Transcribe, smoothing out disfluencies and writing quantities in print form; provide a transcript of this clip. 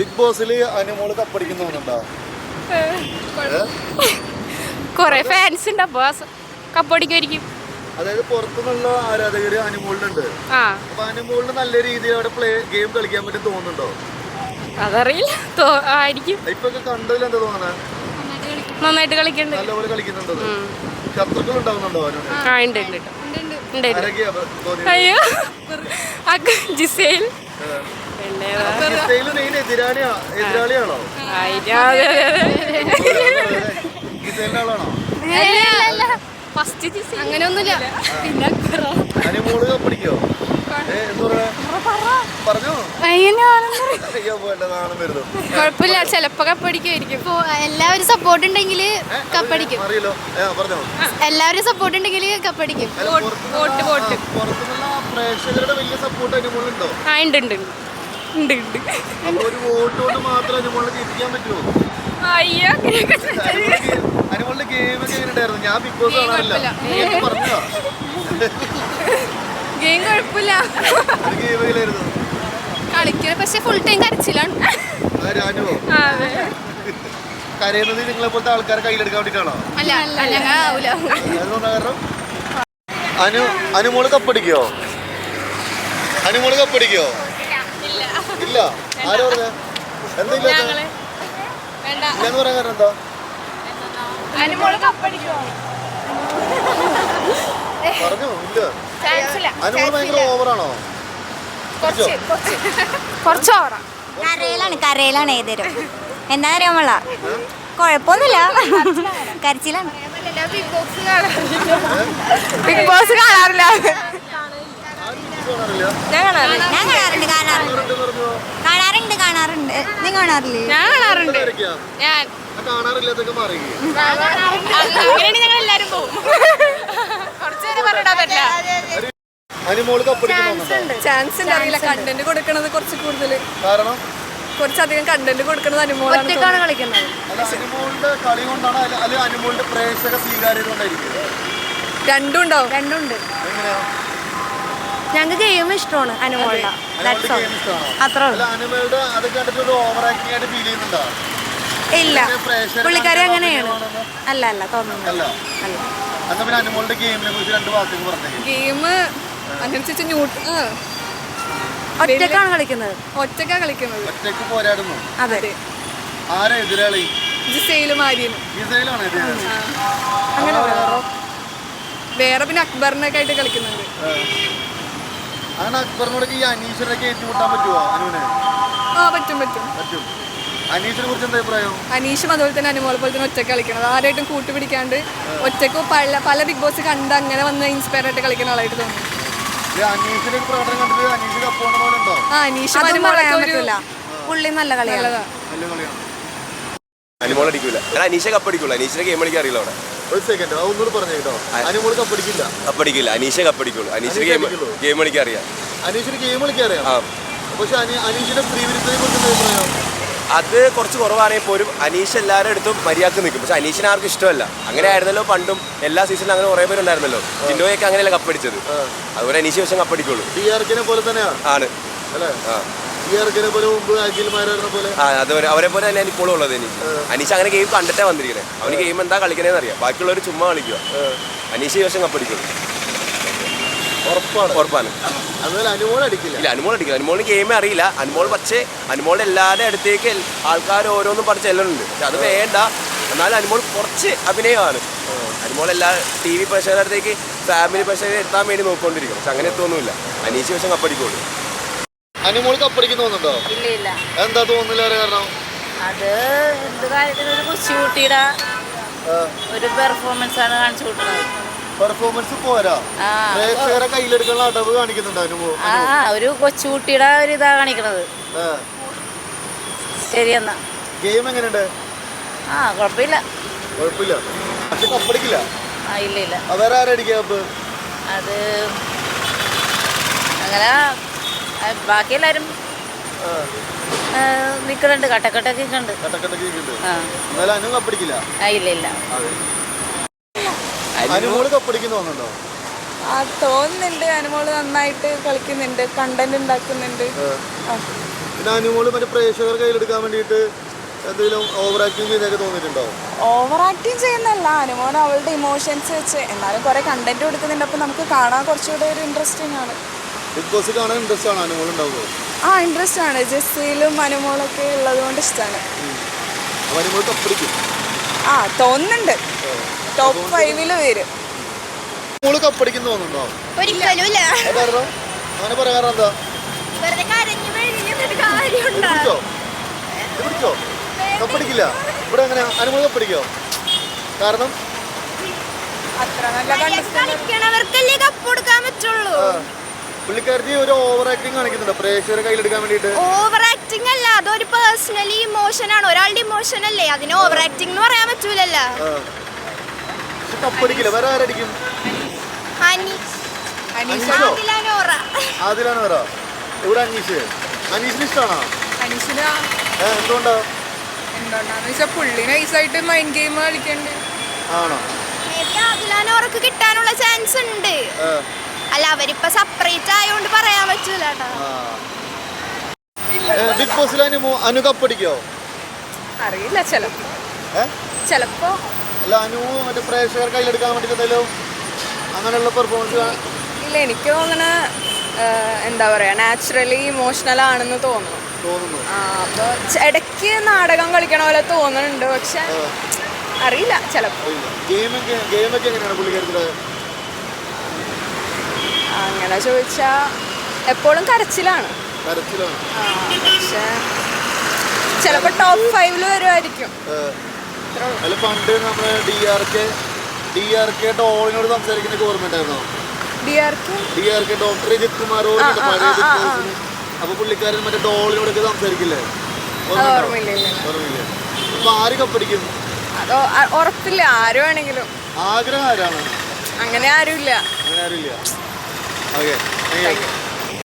Big ബോസിൽ അനുമോള് കപ്പടിക്കുന്നു തോന്നുന്നുണ്ടോ? കൊറേ ഫാൻസ് ഉണ്ട്, അപ്പൊ കപ്പടിക്കുമായിരിക്കും. അതായത് പുറത്തുനിന്നുള്ള ആരാധകര് അനുമോളിനുണ്ട്. അപ്പൊ അനുമോളിന് നല്ല രീതിയിൽ അവിടെ ഗെയിം കളിക്കാൻ പറ്റും തോന്നുന്നുണ്ടോ? അതറിയില്ല, ആയിരിക്കും. ഇപ്പൊ കണ്ടതിൽ എന്താ തോന്നണേ? നന്നായിട്ട് കളിക്കുന്നുണ്ട്, നല്ലപോലെ കളിക്കുന്നുണ്ടോ? ശത്രുക്കൾ ഉണ്ടാവുന്നുണ്ടോ? അയ്യോ, ജിസേൽ എതിരാളിയാണോ? അങ്ങനെയൊന്നുമില്ല. പിന്നെ അനുമോള് കപ്പടിക്കോ? പറഞ്ഞോ. കുഴപ്പമില്ല, ചിലപ്പോ കപ്പടിക്കുമായിരിക്കും. എല്ലാവരും സപ്പോർട്ട് ഉണ്ടെങ്കിൽ കപ്പടിക്കും. എല്ലാവരും സപ്പോർട്ട് ഉണ്ടെങ്കിൽ കപ്പടിക്കും. പ്രേക്ഷകരുടെ വലിയ സപ്പോർട്ട് അനുമോളുണ്ടോ? ഉണ്ട്. ഒരു വോട്ട് കൊണ്ട് മാത്രം അനുമോളിനെ ജയിപ്പിക്കാൻ പറ്റുമോ? അനുമോളുടെ ഗെയിം ഒക്കെ എങ്ങനെ ഉണ്ടായിരുന്നു? ഞാൻ ബിഗ് ബോസ് കാണാറില്ല. പറഞ്ഞോ ഗെയിം കുഴപ്പമില്ല, കളിക്കുക. പക്ഷെ ഫുൾ ടൈം കരച്ചിലാണ്. കരയുന്നത് നിങ്ങളെ പോലത്തെ ആൾക്കാരെ കയ്യിലെടുക്കാൻ വേണ്ടിട്ടാണോ? അനുമോള് കപ്പടിക്കോ? അനുമോള് കപ്പടിക്കോ? ഇല്ല. ആരോ പറഞ്ഞ എന്താ ഇല്ലെന്ന് പറയാൻ കാരണം എന്താ? പറഞ്ഞോ. ഇല്ല. അനുമോള് ഭയങ്കര ഓവറാണോ? കുറച്ച് ഓവറാ. കരയിലാണ് ഏതൊരു എന്താ അറിയാമല്ല, കുഴപ്പമൊന്നുമില്ല, കരച്ചിലാണ്. ബിഗ് ബോസ് കാണാറില്ല. ഞാൻ കാണാറുണ്ട്. നീ കാണാറില്ലേ? ഞാൻ കാണാറുണ്ട്. ഞങ്ങൾ എല്ലാരും പോകും. കുറച്ചേരം പറഞ്ഞിടാൻ പറ്റില്ല. ചാൻസ് അറിയില്ല. കണ്ടന്റ് കൊടുക്കണത് കുറച്ച് കൂടുതൽ, കാരണം കുറച്ചധികം കണ്ടന്റ് കൊടുക്കുന്നത് അനുമോളാണ് കളിക്കുന്നത്. രണ്ടും ഉണ്ടാവും. ഞങ്ങൾക്ക് ഗെയിം ഇഷ്ടമാണ് അനുമോളുടെ. അത്ര ഇല്ല, പുള്ളിക്കാരി അങ്ങനെയാണ്. അല്ല തോന്നുന്നു. ഗെയിം അനുസരിച്ച് ഒറ്റക്കാണ് കളിക്കുന്നത്. അതെ. ജിസയിലും ആര്യനും. അങ്ങനെ വേറെ പിന്നെ അക്ബറിനൊക്കെ ആയിട്ട് കളിക്കുന്നുണ്ട്. അക്ബറിനോടൊക്കെ ഈ അനീഷിനൊക്കെ ഏറ്റുമുട്ടാൻ പറ്റുമോ? പറ്റും. അനീഷിനെ കുറിച്ച് എന്താ അഭിപ്രായം? അനീഷും അതുപോലെ തന്നെ അനുമോളെ പോലെ തന്നെ ഒറ്റക്ക് കളിക്കണം. ആരായിട്ടും കൂട്ടുപിടിക്കാണ്ട് ഒറ്റക്ക് പല ബിഗ് ബോസ് കണ്ട് അങ്ങനെ വന്ന് ഇൻസ്പയർ ആയിട്ട് കളിക്കുന്ന ആളായിട്ട് തോന്നുന്നു. പുള്ളി നല്ല കളിയാണ്. അനുമോൾ അടിക്കൂല. അനീഷ കപ്പടിക്കൂല. അനീഷിനെ ഗെയിം കളിക്കാൻ അറിയില്ല. അവിടെ ഒരു സെക്കൻഡ് ഒന്നുകൂടി പറഞ്ഞു കേട്ടോ. അനുമോൾ കപ്പടിക്കില്ല. അനീഷ കപ്പടിക്കുള്ളൂ. അനീഷിന് ഗെയിം കളിക്കാൻ അറിയാം. അനീഷിന് ഗെയിം കളിക്കാൻ അറിയാം. പക്ഷെ അനീഷിന്റെ സ്ത്രീവിരുദ്ധതയെ കുറിച്ച് എന്താ അഭിപ്രായം? അത് കുറച്ച് കുറവാണെങ്കിൽ പോലും അനീഷ് എല്ലാവരുടെ അടുത്തും മര്യാദക്ക് നിൽക്കും. പക്ഷെ അനീഷിനെ ആർക്കും ഇഷ്ടമല്ല. അങ്ങനെ ആയിരുന്നല്ലോ പണ്ടും. എല്ലാ സീസണിലും അങ്ങനെ കുറേ പേരുണ്ടായിരുന്നല്ലോ. ജിൻഡോയൊക്കെ അങ്ങനെയല്ല കപ്പടിച്ചത്. അതുപോലെ അനീഷ് പക്ഷെ കപ്പടിക്കുള്ളൂ. പോലെ തന്നെയാണ്. ആണ്. അവരെ പോലെ തന്നെ ഇപ്പോഴും ഉള്ളത്. അനീഷ് അങ്ങനെ ഗെയിം കണ്ടിട്ടേ വന്നിരിക്കണേ. അവന് ഗെയിം എന്താ കളിക്കണേന്ന് അറിയാം. ബാക്കിയുള്ളവർ ചുമ്മാ കളിക്കുക. അനീഷ് ഈ വർഷം കപ്പടിക്കുള്ളൂ. ഉറപ്പാണ്. ഇല്ല, അനുമോൾ അടിക്കില്ല. അനുമോളിന് ഗെയിമേ അറിയില്ല. അനുമോളുടെ എല്ലാവരുടെ അടുത്തേക്ക് ആൾക്കാർ ഓരോന്നും പഠിച്ച ചെല്ലുന്നുണ്ട്. പക്ഷെ അത് വേണ്ട. എന്നാലും അനുമോൾ കുറച്ച് അഭിനയമാണ്. അനുമോൾ എല്ലാ TV പ്രേക്ഷകരുടെ അടുത്തേക്ക് ഫാമിലി പ്രേക്ഷകരെ എത്താൻ വേണ്ടി നോക്കിക്കൊണ്ടിരിക്കും. പക്ഷെ അങ്ങനെ എത്തൊന്നുമില്ല. അനീഷ് വർഷം കപ്പടിക്കുള്ളൂ. അനുമോൾ കപ്പടിക്കുന്നു തോന്നുന്നുണ്ടോ? ഇല്ല. എന്താ തോന്നുന്നില്ല കാരണം? അത് എന്ത് കാര്യത്തിനും ഒരു കൊച്ചുകുട്ടിയുടെ ഒരു പെർഫോമൻസ് ആണ് കാണിച്ചു കൊടുക്കുന്നത്. പെർഫോമൻസ് പോരാ, പ്രേക്ഷകരെ കയ്യിലെടുക്കുന്ന അടവ് കാണിക്കുന്നുണ്ട് അനുമോൾ. ഒരു കൊച്ചുകുട്ടിയുടെ ഒരു ഇതാ കാണിക്കണത്. ശരിയെന്നാ. ഗെയിം എങ്ങനെയുണ്ട്? കുഴപ്പമില്ല. പക്ഷെ കപ്പടിക്കില്ല. ഇല്ല. വേറെ ആരടിക്കാം? അത് അങ്ങനെ ബാക്കി എല്ലാരും നിൽക്കുന്നുണ്ട്. കട്ടക്കട്ടൊക്കെ ഉണ്ട്. ഇല്ല. അനുമോള് കപ്പടിക്കുന്നു തോന്നുന്നുണ്ടോ? തോന്നുന്നുണ്ട്. അനുമോള് നന്നായിട്ട് കളിക്കുന്നുണ്ട്, കണ്ടന്റ് ഉണ്ടാക്കുന്നുണ്ട്. പിന്നെ അനുമോള് മറ്റേ പ്രേക്ഷകർ കയ്യിലെടുക്കാൻ വേണ്ടിയിട്ട് എന്തെങ്കിലും ഓവർ ആക്ടിങ് ചെയ്യുന്നതൊക്കെ തോന്നിയിട്ടുണ്ടോ? ഓവർ ആക്ടിങ് ചെയ്യുന്നല്ല, അനുമോൻ അവളുടെ ഇമോഷൻസ് വെച്ച് എന്നാലും കുറെ കണ്ടന്റ് കൊടുക്കുന്നുണ്ട്. അപ്പോൾ നമുക്ക് കാണാൻ കുറച്ചുകൂടെ ഒരു ഇൻട്രസ്റ്റിംഗ് ആണ്. ബിഗ് ബോസ് കാണാൻ ഇൻട്രസ്റ്റ് ആണ് അനുമോൾ ഉണ്ടാവുമോ? ആ ഇൻട്രസ്റ്റ് ആണ്, ജെസ്സിയിലും അനുമോളൊക്കെ ഉള്ളത് കൊണ്ട് ഇഷ്ടമാണ്. അനുമോൾ കപ്പടിക്കും ആ തോന്നുന്നുണ്ട്, ടോപ്പ് 5 വരും. അനുമോള് കപ്പടിക്കും തോന്നുന്നുണ്ടോ? ഒരിക്കലും ഇല്ല. കാരണം അങ്ങനെ പറയാൻ കാരണം എന്താ? വെറുതെ കരഞ്ഞു കഴിഞ്ഞിട്ട് കാര്യമുണ്ടോ? പിടിച്ചോ? കപ്പടിക്കില്ല. ഇവിടെ എങ്ങനെ അനുമോൾ കപ്പടിക്കോ? കാരണം അത്ര നല്ല കളിക്കണവർക്കല്ലേ കപ്പ് കൊടുക്കാൻ പറ്റുള്ളൂ. പുള്ളിക്കാരത്തി ഒരു ഓവർ ആക്ടിങ് കാണിക്കുന്നുണ്ട് പ്രേക്ഷകരെ കയ്യിലെടുക്കാൻ വേണ്ടിയിട്ട്. ഓവർ ആക്ടിങ് അല്ല, അതൊരു പേഴ്സണലി ഇമോഷൻ ആണ്, ഒരാളുടെ ഇമോഷൻ അല്ലേ, അതിന് ഓവർ ആക്ടിങ് എന്ന് പറയാൻ പറ്റൂലല്ലോ. കപ്പടിക്കില്ല. വേറെ ആരടിക്കും? ആദിലാണ് വരാ. ഇവിടെ അനീഷിന് ഇഷ്ടമാണോ? അനീഷിന് എന്തുകൊണ്ടാ? എന്തുകൊണ്ടാന്ന് വെച്ചാൽ പുള്ളി നൈസായിട്ട് മൈൻഡ് ഗെയിം കളിക്കണ്ട്. ആണോ? അതിലാനോർക്ക് കിട്ടാനുള്ള ചാൻസ് ഉണ്ട്. അല്ല അവരിപ്പോ സെപ്പറേറ്റ് ആയതുകൊണ്ട് പറയാൻ പറ്റൂല. ബിഗ് ബോസിൽ അനു കപ്പടിക്കോ? അറിയില്ല, ചിലപ്പോ. അല്ല അനു മറ്റേ പ്രേക്ഷകർ കയ്യിലെടുക്കാൻ വേണ്ടി എന്തെങ്കിലും അങ്ങനെയുള്ള പെർഫോമൻസ് ഇല്ല, എനിക്ക് തോന്നണ എന്താ പറയാ, നാച്ചുറലി ഇമോഷണൽ ആണെന്ന് തോന്നുന്നു. അപ്പൊ ഇടയ്ക്ക് നാടകം കളിക്കണ പോലെ തോന്നുന്നുണ്ട്, പക്ഷെ അറിയില്ല, ചിലപ്പോ. ഗെയിമൊക്കെ എങ്ങനെയാണ് പുള്ളിക്കാരത്തില്? അങ്ങനെ ചോദിച്ചാ എപ്പോഴും കരച്ചിലാണ്. പക്ഷെ ചിലപ്പോ ടോപ്പ് 5 വരുമായിരിക്കും. അല്ല പണ്ട് നമ്മള് DRK ഡോളിനോട് സംസാരിക്കുന്ന ഗവൺമെന്റ് ആയിരുന്നോ? DRK doctor Ajith Kumar. അപ്പൊ പുള്ളിക്കാരൻ മറ്റേ ഡോളിനോടൊക്കെ സംസാരിക്കില്ലേ? ഓർമ്മയില്ലേ? അപ്പൊ ആര് കപ്പടിക്കും? അതോ ഉറപ്പില്ല, ആരും ആണെങ്കിലും. ആഗ്രഹം ആരാണ്? അങ്ങനെ ആരുമില്ല. ഓക്കെ.